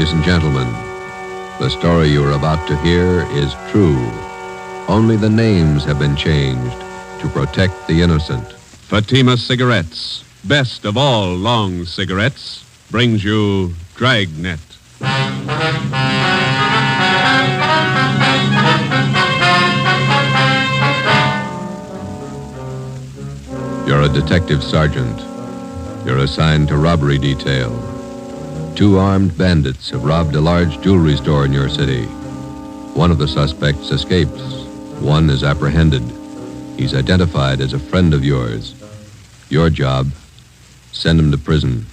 Ladies and gentlemen, the story you are about to hear is true. Only the names have been changed to protect the innocent. Fatima Cigarettes, best of all long cigarettes, brings you Dragnet. You're a detective sergeant. You're assigned to robbery detail. 2 armed bandits have robbed a large jewelry store in your city. One of the suspects escapes. One is apprehended. He's identified as a friend of yours. Your job, send him to prison.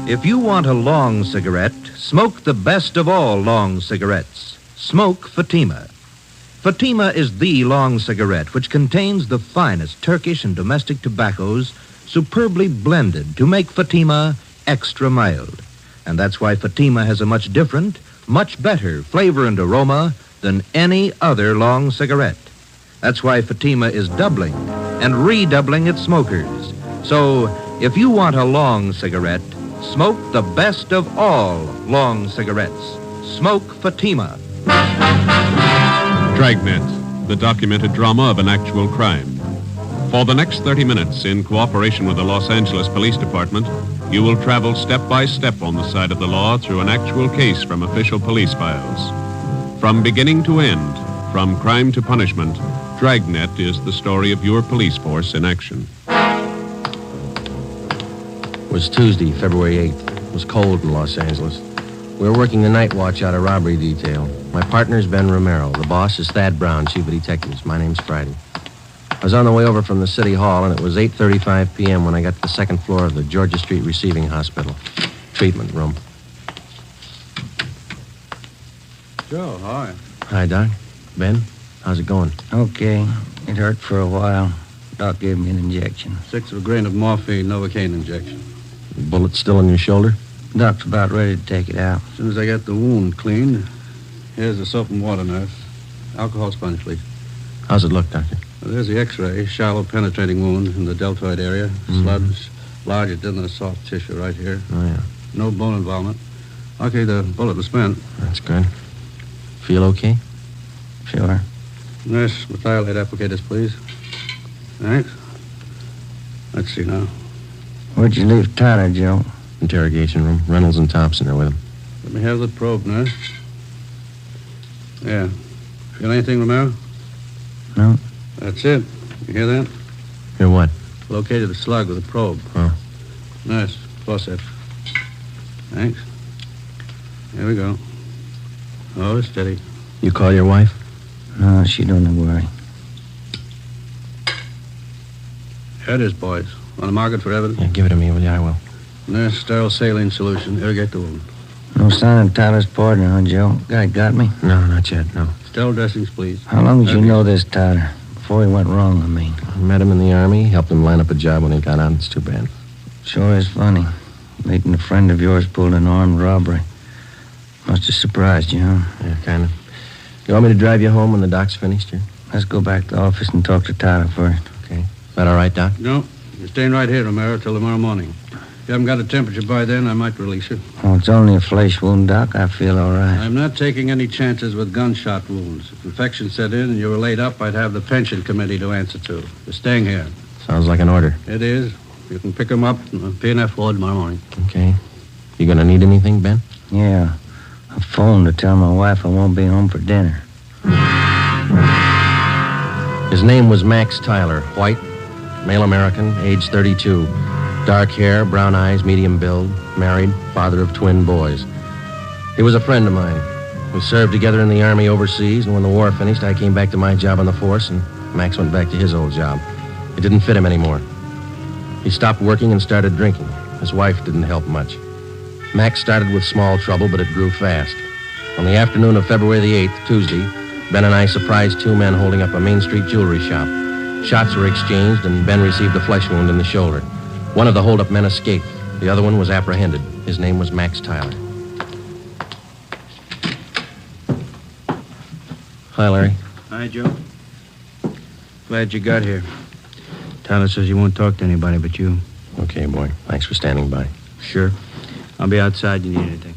If you want a long cigarette, smoke the best of all long cigarettes. Smoke Fatima. Fatima is the long cigarette which contains the finest Turkish and domestic tobaccos superbly blended to make Fatima extra mild. And that's why Fatima has a much different, much better flavor and aroma than any other long cigarette. That's why Fatima is doubling and redoubling its smokers. So, if you want a long cigarette, smoke the best of all long cigarettes. Smoke Fatima. Dragnet, the documented drama of an actual crime. For the next 30 minutes, in cooperation with the Los Angeles Police Department, you will travel step by step on the side of the law through an actual case from official police files. From beginning to end, from crime to punishment, Dragnet is the story of your police force in action. It was Tuesday, February 8th. It was cold in Los Angeles. We were working the night watch out of robbery detail. My partner's Ben Romero. The boss is Thad Brown, chief of detectives. My name's Friday. I was on the way over from the city hall, and it was 8:35 p.m. when I got to the second floor of the Georgia Street Receiving Hospital. Treatment room. Joe, hi. Hi, Doc. Ben, how's it going? Okay. It hurt for a while. Doc gave me an injection. 1/6 of a grain of morphine, Novocaine injection. The bullet's still in your shoulder? Doc's about ready to take it out. As soon as I get the wound cleaned, here's the soap and water, nurse. Alcohol sponge, please. How's it look, Doctor? Well, there's the x-ray. Shallow penetrating wound in the deltoid area. Sludge larger than the soft tissue right here. Oh, yeah. No bone involvement. Okay, the bullet was spent. That's good. Feel okay? Sure. Nurse, methylate applicators, please. Thanks. Let's see now. Where'd you leave Tyler, Joe? Interrogation room. Reynolds and Thompson are with him. Let me have the probe, nurse. Yeah. Feel anything, Romero? No. That's it. You hear that? Hear what? Located the slug with a probe. Oh. Nice. Forceps. Thanks. Here we go. Oh, steady. You call your wife? No, she don't worry. Here it is, boys. On the market for evidence? Yeah, give it to me, will you? I will. Nurse, sterile saline solution. Irrigate the wound. No sign of Tyler's partner, huh, Joe? Guy got me? No, not yet, no. Sterile dressings, please. How long did you know this Tyler? Before he went wrong, I mean. I met him in the Army, helped him line up a job when he got out. It's too bad. Sure is funny. Meeting a friend of yours pulled an armed robbery. Must have surprised you, huh? Yeah, kind of. You want me to drive you home when the doc's finished here? Let's go back to the office and talk to Tyler first. Okay. Is that all right, Doc? No. You're staying right here, Romero, till tomorrow morning. If you haven't got a temperature by then, I might release you. Oh, it's only a flesh wound, Doc. I feel all right. I'm not taking any chances with gunshot wounds. If infection set in and you were laid up, I'd have the pension committee to answer to. You're staying here. Sounds like an order. It is. You can pick them up in the P&F ward tomorrow morning. Okay. You gonna need anything, Ben? Yeah. I phoned to tell my wife I won't be home for dinner. His name was Max Tyler, white, male American, age 32. Dark hair, brown eyes, medium build, married, father of twin boys. He was a friend of mine. We served together in the Army overseas, and when the war finished, I came back to my job on the force, and Max went back to his old job. It didn't fit him anymore. He stopped working and started drinking. His wife didn't help much. Max started with small trouble, but it grew fast. On the afternoon of February the 8th, Tuesday, Ben and I surprised 2 men holding up a Main Street jewelry shop. Shots were exchanged, and Ben received a flesh wound in the shoulder. One of the hold-up men escaped. The other one was apprehended. His name was Max Tyler. Hi, Larry. Hi, Joe. Glad you got here. Tyler says he won't talk to anybody but you. Okay, boy. Thanks for standing by. Sure. I'll be outside. You need anything?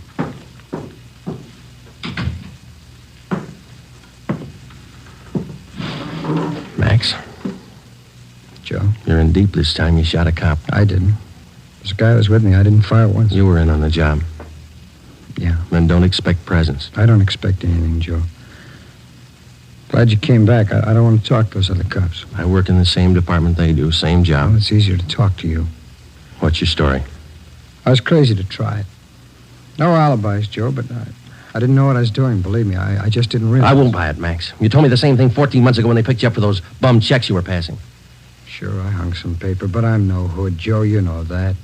Max, Joe? you're in deep this time. You shot a cop. I didn't. This guy was with me. I didn't fire once. You were in on the job. Yeah. Then don't expect presents. I don't expect anything, Joe. Glad you came back. I don't want to talk to those other cops. I work in the same department they do, same job. Well, it's easier to talk to you. What's your story? I was crazy to try it. No alibis, Joe, but I didn't know what I was doing, believe me. I just didn't realize. I won't buy it, Max. You told me the same thing 14 months ago when they picked you up for those bum checks you were passing. Sure, I hung some paper, but I'm no hood, Joe. You know that.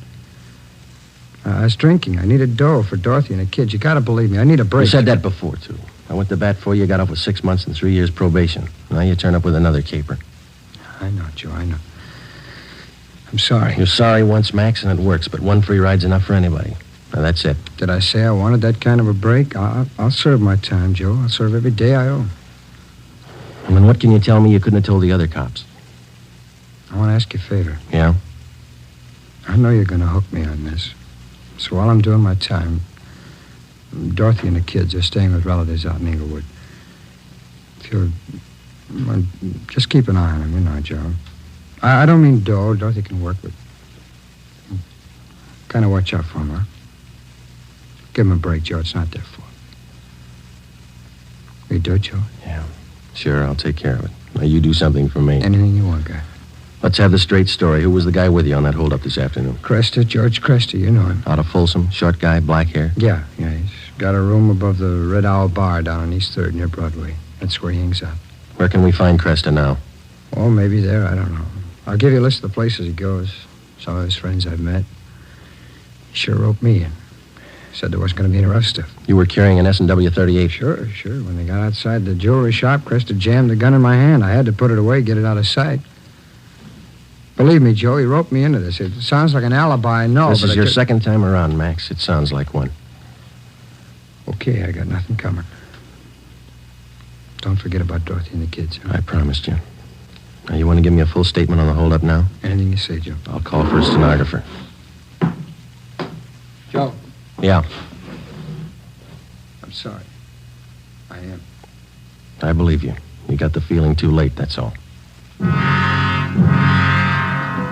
I was drinking. I needed dough for Dorothy and the kids. You gotta believe me. I need a break. You said that before, too. I went to bat for you, got off with 6 months and 3 years probation. Now you turn up with another caper. I know, Joe, I know. I'm sorry. You're sorry once, Max, and it works, but one free ride's enough for anybody. Now, that's it. Did I say I wanted that kind of a break? I'll serve my time, Joe. I'll serve every day I owe. And then what can you tell me you couldn't have told the other cops? I want to ask you a favor. Yeah? I know you're going to hook me on this. So while I'm doing my time, Dorothy and the kids are staying with relatives out in Inglewood. If you'll... well, just keep an eye on them, you know, Joe. I don't mean dough. Dorothy can work with... kind of watch out for them, huh? Give them a break, Joe. It's not their fault. Will you do it, Joe? Yeah. Sure, I'll take care of it. Now, you do something for me. Anything you want, guy. Let's have the straight story. Who was the guy with you on that holdup this afternoon? Cresta, George Cresta, you know him. Out of Folsom, short guy, black hair? Yeah, he's got a room above the Red Owl Bar down on East 3rd near Broadway. That's where he hangs out. Where can we find Cresta now? Oh, maybe there, I don't know. I'll give you a list of the places he goes. Some of his friends I've met. He sure roped me in. Said there wasn't going to be any rough stuff. You were carrying an S&W 38. Sure. When they got outside the jewelry shop, Cresta jammed the gun in my hand. I had to put it away, get it out of sight. Believe me, Joe, he roped me into this. It sounds like an alibi, I know, This but is your second time around, Max. It sounds like one. Okay, I got nothing coming. Don't forget about Dorothy and the kids. Huh? I promised you. Now, you want to give me a full statement on the holdup now? Anything you say, Joe. I'll call for a stenographer. Joe. Yeah, I'm sorry. I am. I believe you. You got the feeling too late, that's all.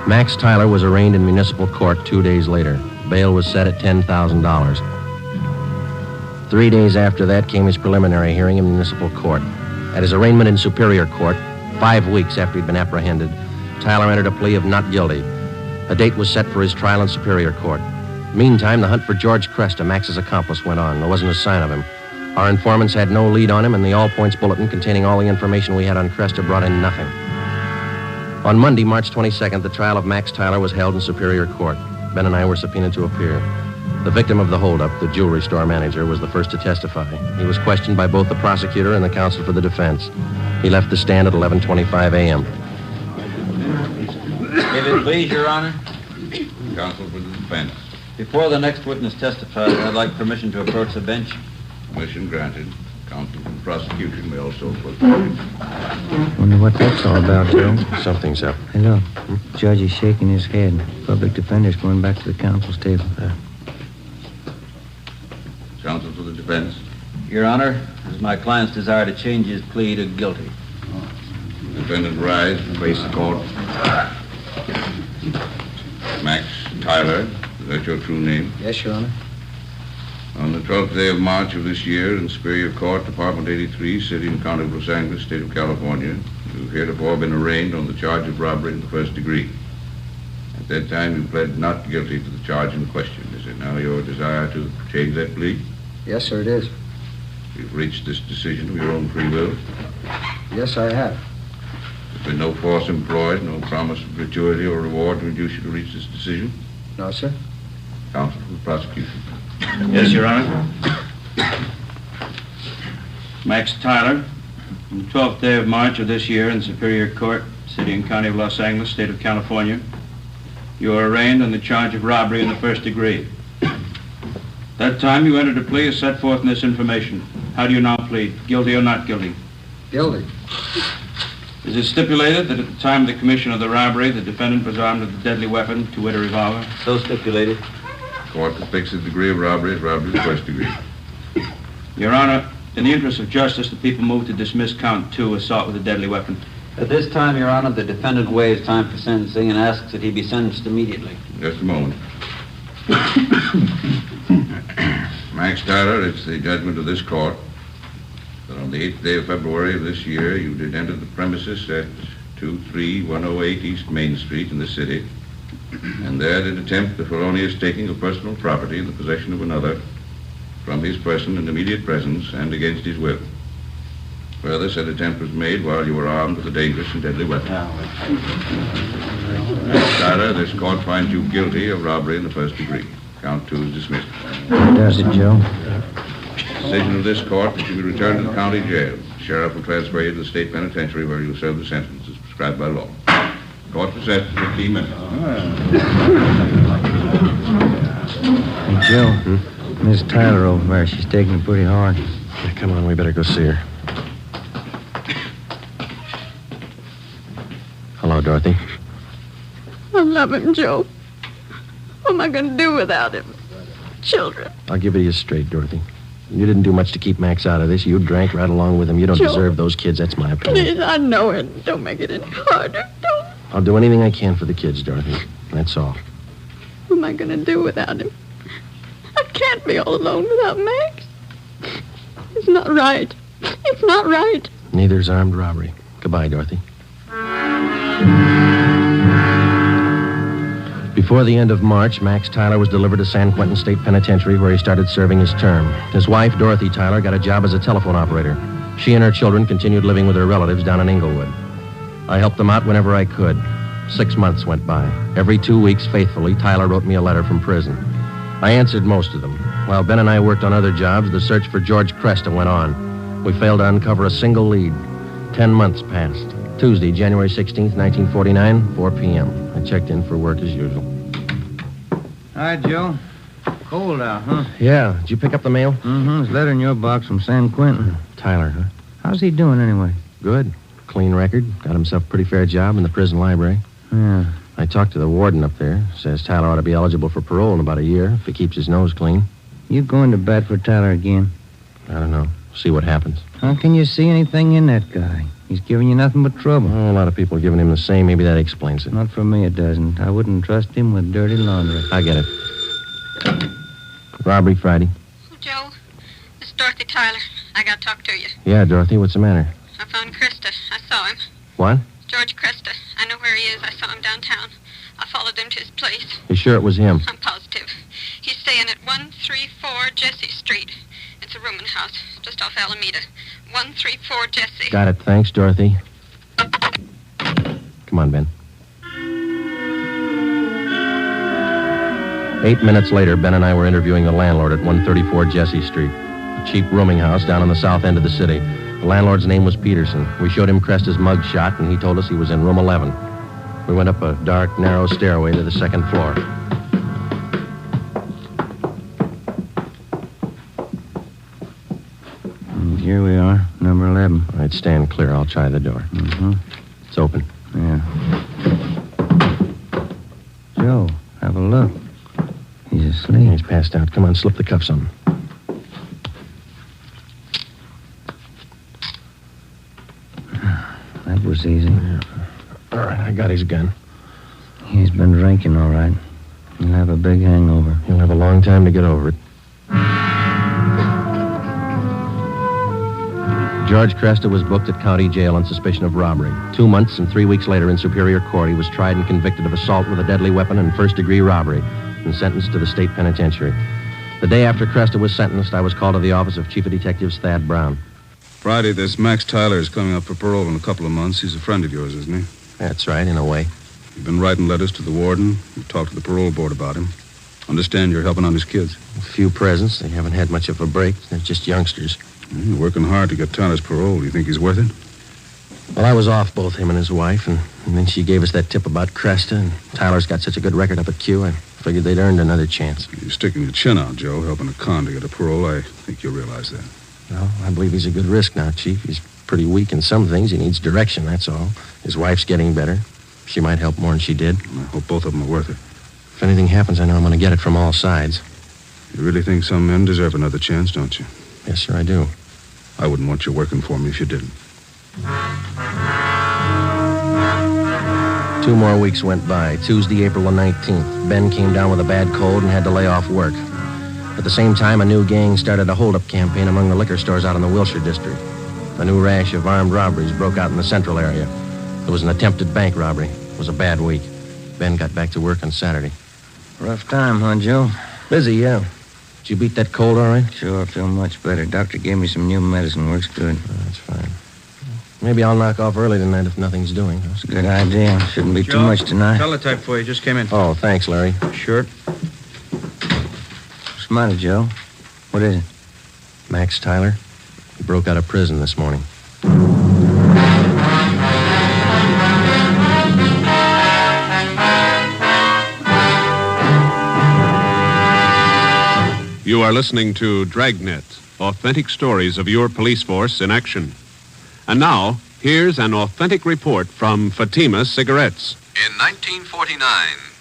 Max Tyler was arraigned in municipal court 2 days later. Bail was set at $10,000. 3 days after that came his preliminary hearing in municipal court. At his arraignment in Superior Court, 5 weeks after he'd been apprehended, Tyler entered a plea of not guilty. A date was set for his trial in Superior Court. Meantime, the hunt for George Cresta, Max's accomplice, went on. There wasn't a sign of him. Our informants had no lead on him, and the all-points bulletin containing all the information we had on Cresta brought in nothing. On Monday, March 22nd, the trial of Max Tyler was held in Superior Court. Ben and I were subpoenaed to appear. The victim of the holdup, the jewelry store manager, was the first to testify. He was questioned by both the prosecutor and the counsel for the defense. He left the stand at 11:25 a.m. If it please, Your Honor, Counsel for the defense. before the next witness testifies, I'd like permission to approach the bench. Permission granted. Counsel for the prosecution may also approach. Wonder what that's all about, Joe. Something's up. Hey, look. Judge is shaking his head. Public defender's going back to the counsel's table. Counsel for the defense. Your Honor, it is my client's desire to change his plea to guilty. Defendant rise and face the court. Max Tyler, is that your true name? Yes, Your Honor. On the 12th day of March of this year, in Superior Court, Department 83, City and County of Los Angeles, State of California, you've heretofore been arraigned on the charge of robbery in the first degree. At that time, you pled not guilty to the charge in question. Is it now your desire to change that plea? Yes, sir, it is. You've reached this decision of your own free will. Yes, I have. There's been no force employed, no promise of gratuity or reward to induce you to reach this decision. No, sir. Counsel for the prosecution. Yes, Your Honor. Max Tyler, on the 12th day of March of this year in Superior Court, City and County of Los Angeles, State of California, you are arraigned on the charge of robbery in the first degree. That time you entered a plea as set forth in this information. How do you now plead? Guilty or not guilty? Guilty. Is it stipulated that at the time of the commission of the robbery, the defendant was armed with a deadly weapon, to wit, a revolver? So stipulated. court to fix the degree of robbery as robbery of the first degree. Your Honor, in the interest of justice, the people move to dismiss count 2, assault with a deadly weapon. At this time, Your Honor, the defendant waives time for sentencing and asks that he be sentenced immediately. Just a moment. Max Tyler, it's the judgment of this court that on the 8th day of February of this year, you did enter the premises at 23108 East Main Street in the city, and there did attempt the felonious taking of personal property in the possession of another from his person in immediate presence and against his will. Further, said attempt was made while you were armed with a dangerous and deadly weapon. Max Tyler, this court finds you guilty of robbery in the first degree. Count 2 is dismissed. Does it, Joe? Decision of this court that you be returned to the county jail. The sheriff will transfer you to the state penitentiary where you will serve the sentence as prescribed by law. Court recessed for 15 minutes. Hey, Joe. Miss Tyler over there, she's taking it pretty hard. Yeah, come on, we better go see her. Hello, Dorothy. I love him, Joe. What am I going to do without him? Children. I'll give it to you straight, Dorothy. You didn't do much to keep Max out of this. You drank right along with him. You don't Joe. deserve those kids. That's my opinion. Please, I know it. Don't make it any harder. Don't. I'll do anything I can for the kids, Dorothy. That's all. What am I going to do without him? I can't be all alone without Max. It's not right. It's not right. Neither's armed robbery. Goodbye, Dorothy. Before the end of March, Max Tyler was delivered to San Quentin State Penitentiary, where he started serving his term. His wife, Dorothy Tyler, got a job as a telephone operator. She and her children continued living with her relatives down in Inglewood. I helped them out whenever I could. 6 months went by. Every 2 weeks, faithfully, Tyler wrote me a letter from prison. I answered most of them. While Ben and I worked on other jobs, the search for George Cresta went on. We failed to uncover a single lead. 10 months passed. Tuesday, January 16th, 1949, 4 p.m. I checked in for work as usual. Hi, Joe. Cold out, huh? Yeah. Did you pick up the mail? Mm-hmm. There's a letter in your box from San Quentin. Tyler, huh? How's he doing, anyway? Good. Clean record. Got himself a pretty fair job in the prison library. Yeah. I talked to the warden up there. Says Tyler ought to be eligible for parole in about a year if he keeps his nose clean. You going to bat for Tyler again? I don't know. See what happens. How can you see anything in that guy? He's giving you nothing but trouble. Oh, a lot of people are giving him the same. Maybe that explains it. Not for me, it doesn't. I wouldn't trust him with dirty laundry. I get it. Robbery Friday. Joe, this is Dorothy Tyler. I got to talk to you. Yeah, Dorothy, what's the matter? I found Cresta. I saw him. What? George Cresta. I know where he is. I saw him downtown. I followed him to his place. You sure it was him? I'm positive. He's staying at 134 Jesse Street. It's a rooming house just off Alameda. 134 Jesse. Got it. Thanks, Dorothy. Come on, Ben. 8 minutes later, Ben and I were interviewing the landlord at 134 Jesse Street, a cheap rooming house down on the south end of the city. The landlord's name was Peterson. We showed him Cresta's mug shot, and he told us he was in room 11. We went up a dark, narrow stairway to the second floor. And here we are, number 11. All right, stand clear. I'll try the door. Mm-hmm. It's open. Yeah. Joe, have a look. He's asleep. He's passed out. Come on, slip the cuffs on him. That was easy. Yeah. All right, I got his gun. He's been drinking, all right. He'll have a big hangover. He'll have a long time to get over it. George Cresta was booked at county jail on suspicion of robbery. 2 months and 3 weeks later in Superior Court, he was tried and convicted of assault with a deadly weapon and first-degree robbery and sentenced to the state penitentiary. The day after Cresta was sentenced, I was called to the office of Chief of Detectives Thad Brown. Friday, this Max Tyler is coming up for parole in a couple of months. He's a friend of yours, isn't he? That's right, in a way. You've been writing letters to the warden. You've talked to the parole board about him. Understand you're helping on his kids. A few presents. They haven't had much of a break. They're just youngsters. You're working hard to get Tyler's parole. Do you think he's worth it? Well, I was off both him and his wife, and then she gave us that tip about Cresta, and Tyler's got such a good record up at Q, I figured they'd earned another chance. You're sticking your chin out, Joe, helping a con to get a parole. I think you'll realize that. Well, I believe he's a good risk now, Chief. He's pretty weak in some things. He needs direction, that's all. His wife's getting better. She might help more than she did. I hope both of them are worth it. anything happens, I know I'm going to get it from all sides. You really think some men deserve another chance, don't you? Yes, sir, I do. I wouldn't want you working for me if you didn't. 2 more weeks went by. Tuesday, April the 19th. Ben came down with a bad cold and had to lay off work. At the same time, a new gang started a hold-up campaign among the liquor stores out in the Wilshire district. A new rash of armed robberies broke out in the central area. There was an attempted bank robbery. It was a bad week. Ben got back to work on Saturday. Rough time, huh, Joe? Busy, yeah. Did you beat that cold all right? Sure, I feel much better. Doctor gave me some new medicine. Works good. That's fine. Maybe I'll knock off early tonight if nothing's doing. That's a good idea. Shouldn't be too much tonight. Teletype for you. Just came in. Oh, thanks, Larry. Sure. What's the matter, Joe? What is it? Max Tyler. He broke out of prison this morning. You are listening to Dragnet, authentic stories of your police force in action. And now, here's an authentic report from Fatima Cigarettes. In 1949,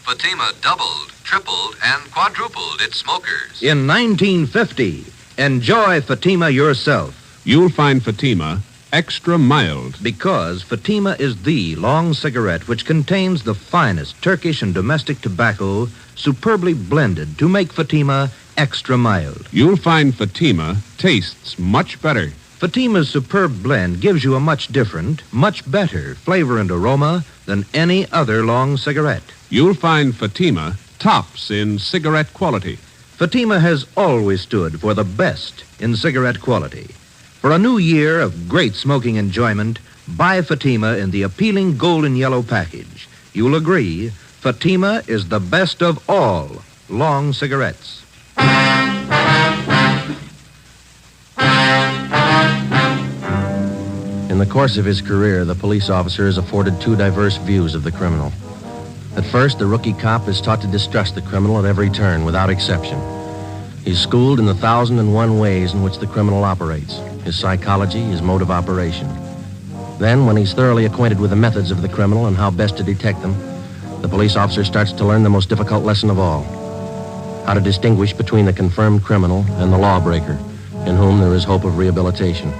Fatima doubled, tripled, and quadrupled its smokers. In 1950, enjoy Fatima yourself. You'll find Fatima extra mild. Because Fatima is the long cigarette which contains the finest Turkish and domestic tobacco superbly blended to make Fatima extra mild. You'll find Fatima tastes much better. Fatima's superb blend gives you a much different, much better flavor and aroma than any other long cigarette. You'll find Fatima tops in cigarette quality. Fatima has always stood for the best in cigarette quality. For a new year of great smoking enjoyment, buy Fatima in the appealing golden yellow package. You'll agree, Fatima is the best of all long cigarettes. In the course of his career, the police officer is afforded 2 diverse views of the criminal. At first, the rookie cop is taught to distrust the criminal at every turn, without exception. He's schooled in the 1,001 ways in which the criminal operates, his psychology, his mode of operation. Then, when he's thoroughly acquainted with the methods of the criminal and how best to detect them, the police officer starts to learn the most difficult lesson of all: how to distinguish between the confirmed criminal and the lawbreaker, in whom there is hope of rehabilitation.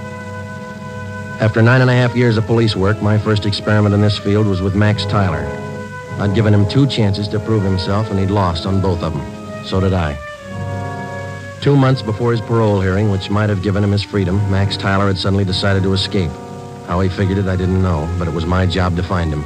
After 9.5 years of police work, my first experiment in this field was with Max Tyler. I'd given him 2 chances to prove himself, and he'd lost on both of them. So did I. 2 months before his parole hearing, which might have given him his freedom, Max Tyler had suddenly decided to escape. How he figured it, I didn't know, but it was my job to find him.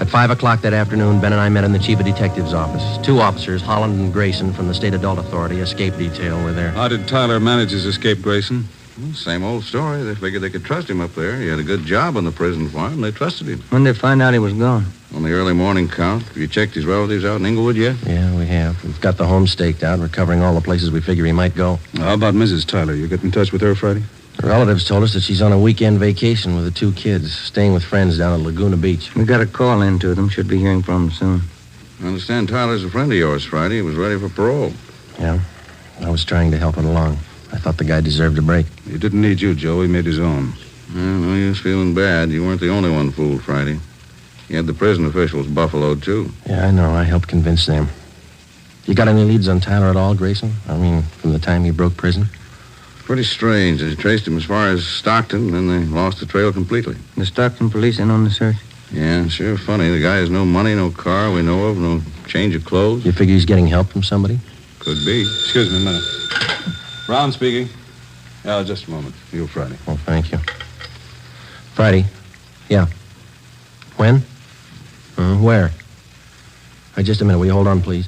At 5 o'clock that afternoon, Ben and I met in the chief of detective's office. 2 officers, Holland and Grayson, from the State Adult Authority escape detail, were there. How did Tyler manage his escape, Grayson? Well, same old story. They figured they could trust him up there. He had a good job on the prison farm. They trusted him. When did they find out he was gone? On the early morning count. Have you checked his relatives out in Inglewood yet? Yeah, we have. We've got the home staked out. We're covering all the places we figure he might go. How about Mrs. Tyler? You get in touch with her Friday? Her relatives told us that she's on a weekend vacation with the 2 kids, staying with friends down at Laguna Beach. We got a call in to them. Should be hearing from them soon. I understand Tyler's a friend of yours, Friday. He was ready for parole. Yeah, I was trying to help it along. I thought the guy deserved a break. He didn't need you, Joe. He made his own. I know he was feeling bad. You weren't the only one fooled, Friday. You had the prison officials buffaloed, too. Yeah, I know. I helped convince them. You got any leads on Tyler at all, Grayson? I mean, from the time he broke prison? Pretty strange. They traced him as far as Stockton, and then they lost the trail completely. The Stockton police in on the search? Yeah, sure funny. The guy has no money, no car we know of, no change of clothes. You figure he's getting help from somebody? Could be. Excuse me a minute. Brown speaking. Yeah, just a moment. You, Friday. Oh, thank you. Friday? Yeah. When? Where? Just a minute. Will you hold on, please?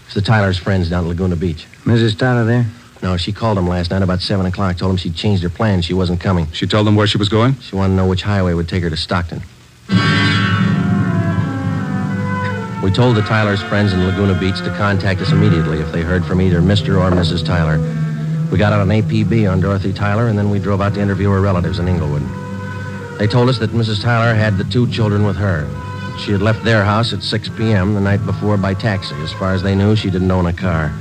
It's the Tyler's friends down at Laguna Beach. Mrs. Tyler there? No, she called him last night about 7 o'clock. Told him she'd changed her plans. She wasn't coming. She told them where she was going? She wanted to know which highway would take her to Stockton. We told the Tyler's friends in Laguna Beach to contact us immediately if they heard from either Mr. or Mrs. Tyler. We got out an APB on Dorothy Tyler, and then we drove out to interview her relatives in Inglewood. They told us that Mrs. Tyler had the 2 children with her. She had left their house at 6 p.m. the night before by taxi. As far as they knew, she didn't own a car.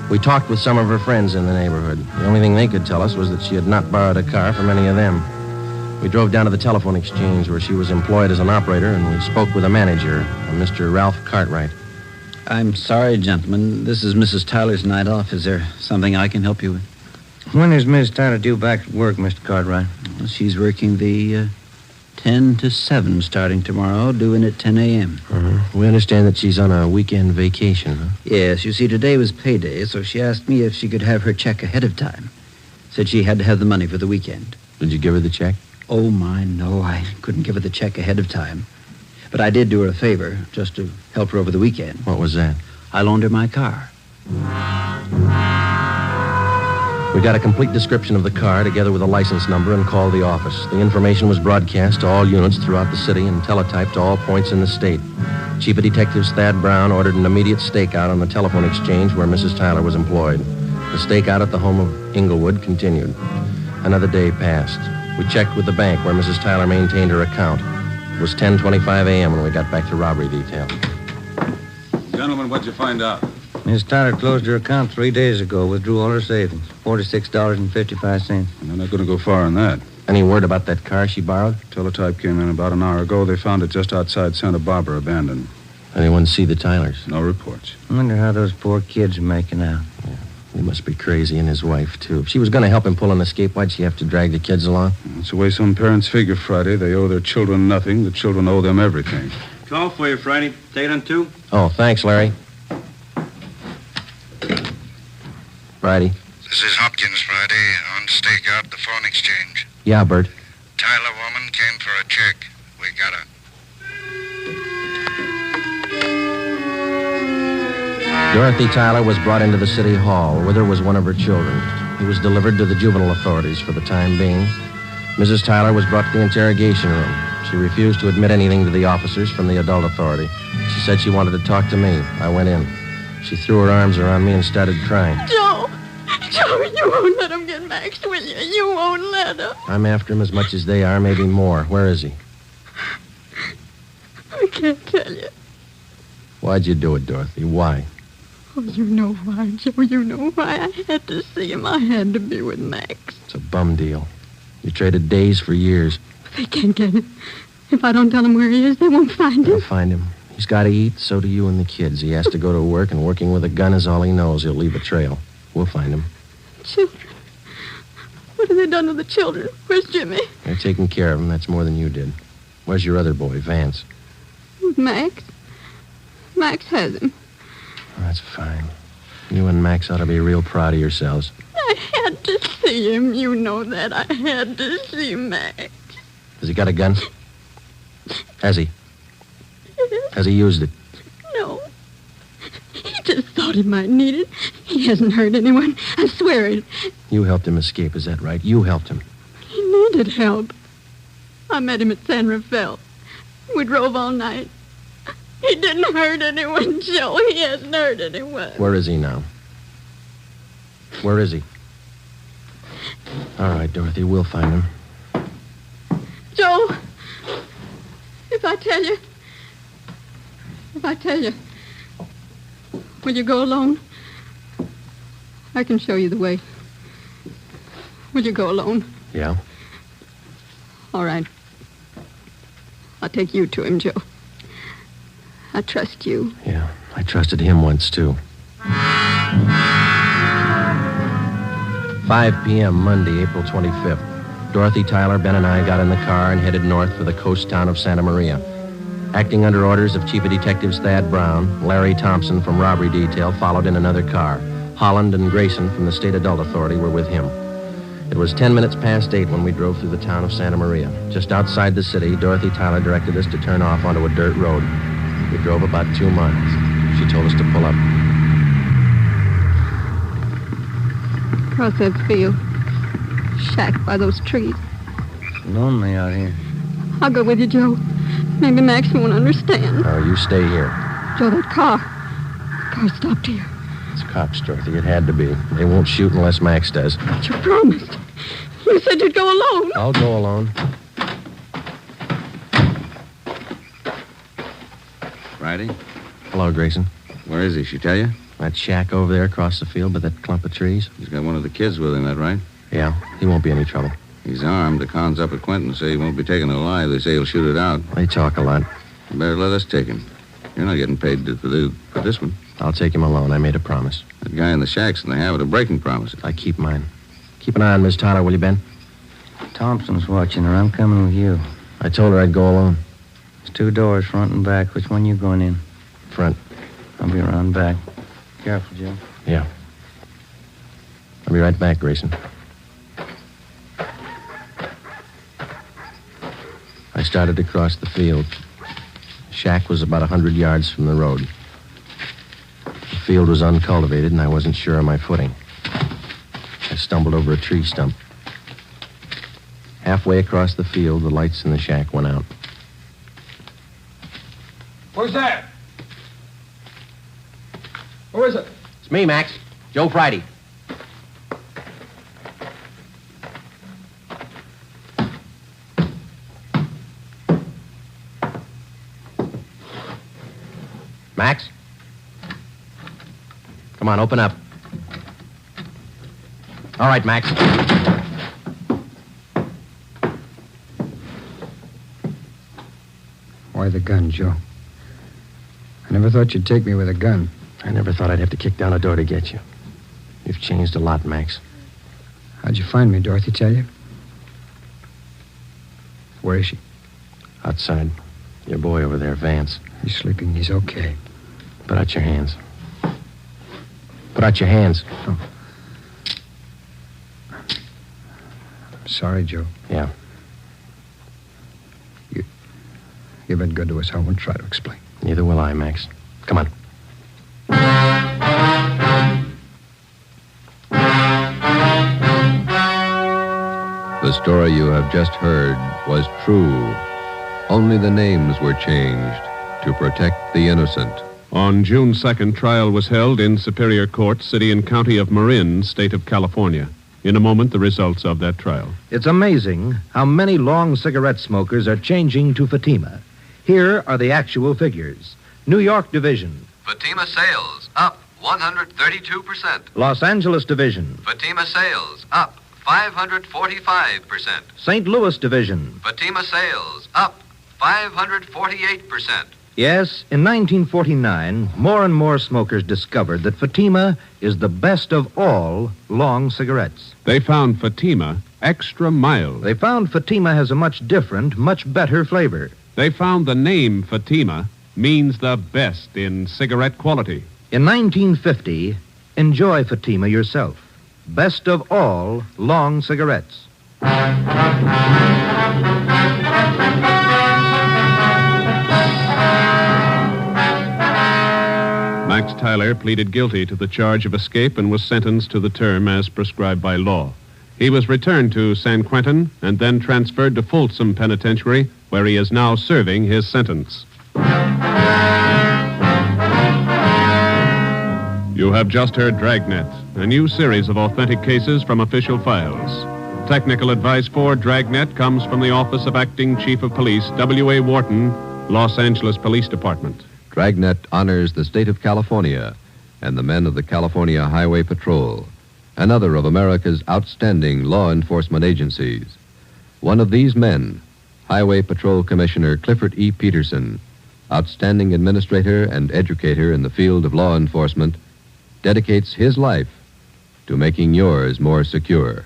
We talked with some of her friends in the neighborhood. The only thing they could tell us was that she had not borrowed a car from any of them. We drove down to the telephone exchange where she was employed as an operator, and we spoke with a manager, a Mr. Ralph Cartwright. I'm sorry, gentlemen. This is Mrs. Tyler's night off. Is there something I can help you with? When is Miss Tyler due back to work, Mr. Cartwright? Well, she's working the 10 to 7 starting tomorrow, due in at 10 a.m. We understand that she's on a weekend vacation, huh? Yes, you see, today was payday, so she asked me if she could have her check ahead of time. Said she had to have the money for the weekend. Did you give her the check? Oh, my, no. I couldn't give her the check ahead of time. But I did do her a favor, just to help her over the weekend. What was that? I loaned her my car. We got a complete description of the car together with a license number and called the office. The information was broadcast to all units throughout the city and teletyped to all points in the state. Chief of Detectives Thad Brown ordered an immediate stakeout on the telephone exchange where Mrs. Tyler was employed. The stakeout at the home of Inglewood continued. Another day passed. We checked with the bank where Mrs. Tyler maintained her account. It was 10:25 a.m. when we got back to robbery detail. Gentlemen, what'd you find out? Miss Tyler closed her account 3 days ago, withdrew all her savings, $46.55. They're not going to go far on that. Any word about that car she borrowed? Teletype came in about an hour ago. They found it just outside Santa Barbara, abandoned. Anyone see the Tylers? No reports. I wonder how those poor kids are making out. Yeah. He must be crazy, and his wife, too. If she was going to help him pull an escape, why'd she have to drag the kids along? That's the way some parents figure, Friday. They owe their children nothing. The children owe them everything. Call for you, Friday. Take it on 2. Oh, thanks, Larry. Friday. This is Hopkins, Friday, on stakeout at the phone exchange. Yeah, Bert. Tyler woman came for a check. We got her. Dorothy Tyler was brought into the city hall. With her was one of her children. He was delivered to the juvenile authorities for the time being. Mrs. Tyler was brought to the interrogation room. She refused to admit anything to the officers from the adult authority. She said she wanted to talk to me. I went in. She threw her arms around me and started crying. Joe, you won't let him get Max, will you? You won't let him. I'm after him as much as they are, maybe more. Where is he? I can't tell you. Why'd you do it, Dorothy? Why? Oh, you know why, Joe. You know why. I had to see him. I had to be with Max. It's a bum deal. You traded days for years. They can't get him. If I don't tell them where he is, they won't find him. They'll find him. He's got to eat, so do you and the kids. He has to go to work, and working with a gun is all he knows. He'll leave a trail. We'll find him. Children? What have they done to the children? Where's Jimmy? They're taking care of him. That's more than you did. Where's your other boy, Vance? Max. Max has him. Oh, that's fine. You and Max ought to be real proud of yourselves. I had to see him. You know that. I had to see Max. Has he got a gun? Has he? Yes. Has he used it? No. He just thought he might need it. He hasn't hurt anyone. I swear it. You helped him escape, is that right? You helped him. He needed help. I met him at San Rafael. We drove all night. He didn't hurt anyone, Joe. He hasn't hurt anyone. Where is he now? Where is he? All right, Dorothy, we'll find him. Joe, if I tell you, will you go alone? I can show you the way. Will you go alone? Yeah. All right. I'll take you to him, Joe. I trust you. Yeah, I trusted him once, too. 5 p.m., Monday, April 25th. Dorothy, Tyler, Ben, and I got in the car and headed north for the coast town of Santa Maria. Acting under orders of Chief of Detectives Thad Brown, Larry Thompson from Robbery Detail followed in another car. Holland and Grayson from the State Adult Authority were with him. It was 10 minutes past 8 when we drove through the town of Santa Maria. Just outside the city, Dorothy Tyler directed us to turn off onto a dirt road. We drove about 2 miles. She told us to pull up. Across that field. Shack by those trees. It's lonely out here. I'll go with you, Joe. Maybe Max won't understand. No, you stay here. Joe, that car stopped here. It's cops, Dorothy. It had to be. They won't shoot unless Max does. But you promised. You said you'd go alone. I'll go alone. Friday? Hello, Grayson. Where is he? She tell you? That shack over there across the field by that clump of trees. He's got one of the kids with him, that right? Yeah, he won't be any trouble. He's armed. The cons up at Quentin say he won't be taken alive. They say he'll shoot it out. They talk a lot. You better let us take him. You're not getting paid for this one. I'll take him alone. I made a promise. That guy in the shack's in the habit of breaking promises. I keep mine. Keep an eye on Miss Tyler, will you, Ben? Thompson's watching her. I'm coming with you. I told her I'd go alone. There's 2 doors, front and back. Which one you going in? Front. I'll be around back. Careful, Jim. Yeah. I'll be right back, Grayson. I started to cross the field. The shack was about 100 yards from the road. The field was uncultivated, and I wasn't sure of my footing. I stumbled over a tree stump. Halfway across the field, the lights in the shack went out. Who's that? Who is it? It's me, Max. Joe Friday. Max? Come on, open up. All right, Max. Why the gun, Joe? I never thought you'd take me with a gun. I never thought I'd have to kick down a door to get you. You've changed a lot, Max. How'd you find me, Dorothy tell you? Where is she? Outside. Your boy over there, Vance. He's sleeping. He's okay. Put out your hands. Put out your hands. Oh. I'm sorry, Joe. Yeah. You've been good to us. I won't try to explain. Neither will I, Max. Come on. The story you have just heard was true. Only the names were changed to protect the innocent. On June 2nd, trial was held in Superior Court, City and County of Marin, State of California. In a moment, the results of that trial. It's amazing how many long cigarette smokers are changing to Fatima. Here are the actual figures. New York Division. Fatima sales up 132%. Los Angeles Division. Fatima sales up 545%. St. Louis Division. Fatima sales up 548%. Yes, in 1949, more and more smokers discovered that Fatima is the best of all long cigarettes. They found Fatima extra mild. They found Fatima has a much different, much better flavor. They found the name Fatima means the best in cigarette quality. In 1950, enjoy Fatima yourself. Best of all long cigarettes. Max Tyler pleaded guilty to the charge of escape and was sentenced to the term as prescribed by law. He was returned to San Quentin and then transferred to Folsom Penitentiary, where he is now serving his sentence. You have just heard Dragnet, a new series of authentic cases from official files. Technical advice for Dragnet comes from the Office of Acting Chief of Police, W.A. Wharton, Los Angeles Police Department. Dragnet honors the state of California and the men of the California Highway Patrol, another of America's outstanding law enforcement agencies. One of these men, Highway Patrol Commissioner Clifford E. Peterson, outstanding administrator and educator in the field of law enforcement, dedicates his life to making yours more secure.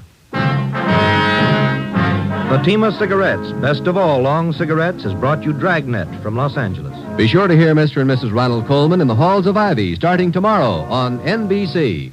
Fatima Cigarettes, best of all long cigarettes, has brought you Dragnet from Los Angeles. Be sure to hear Mr. and Mrs. Ronald Coleman in the Halls of Ivy starting tomorrow on NBC.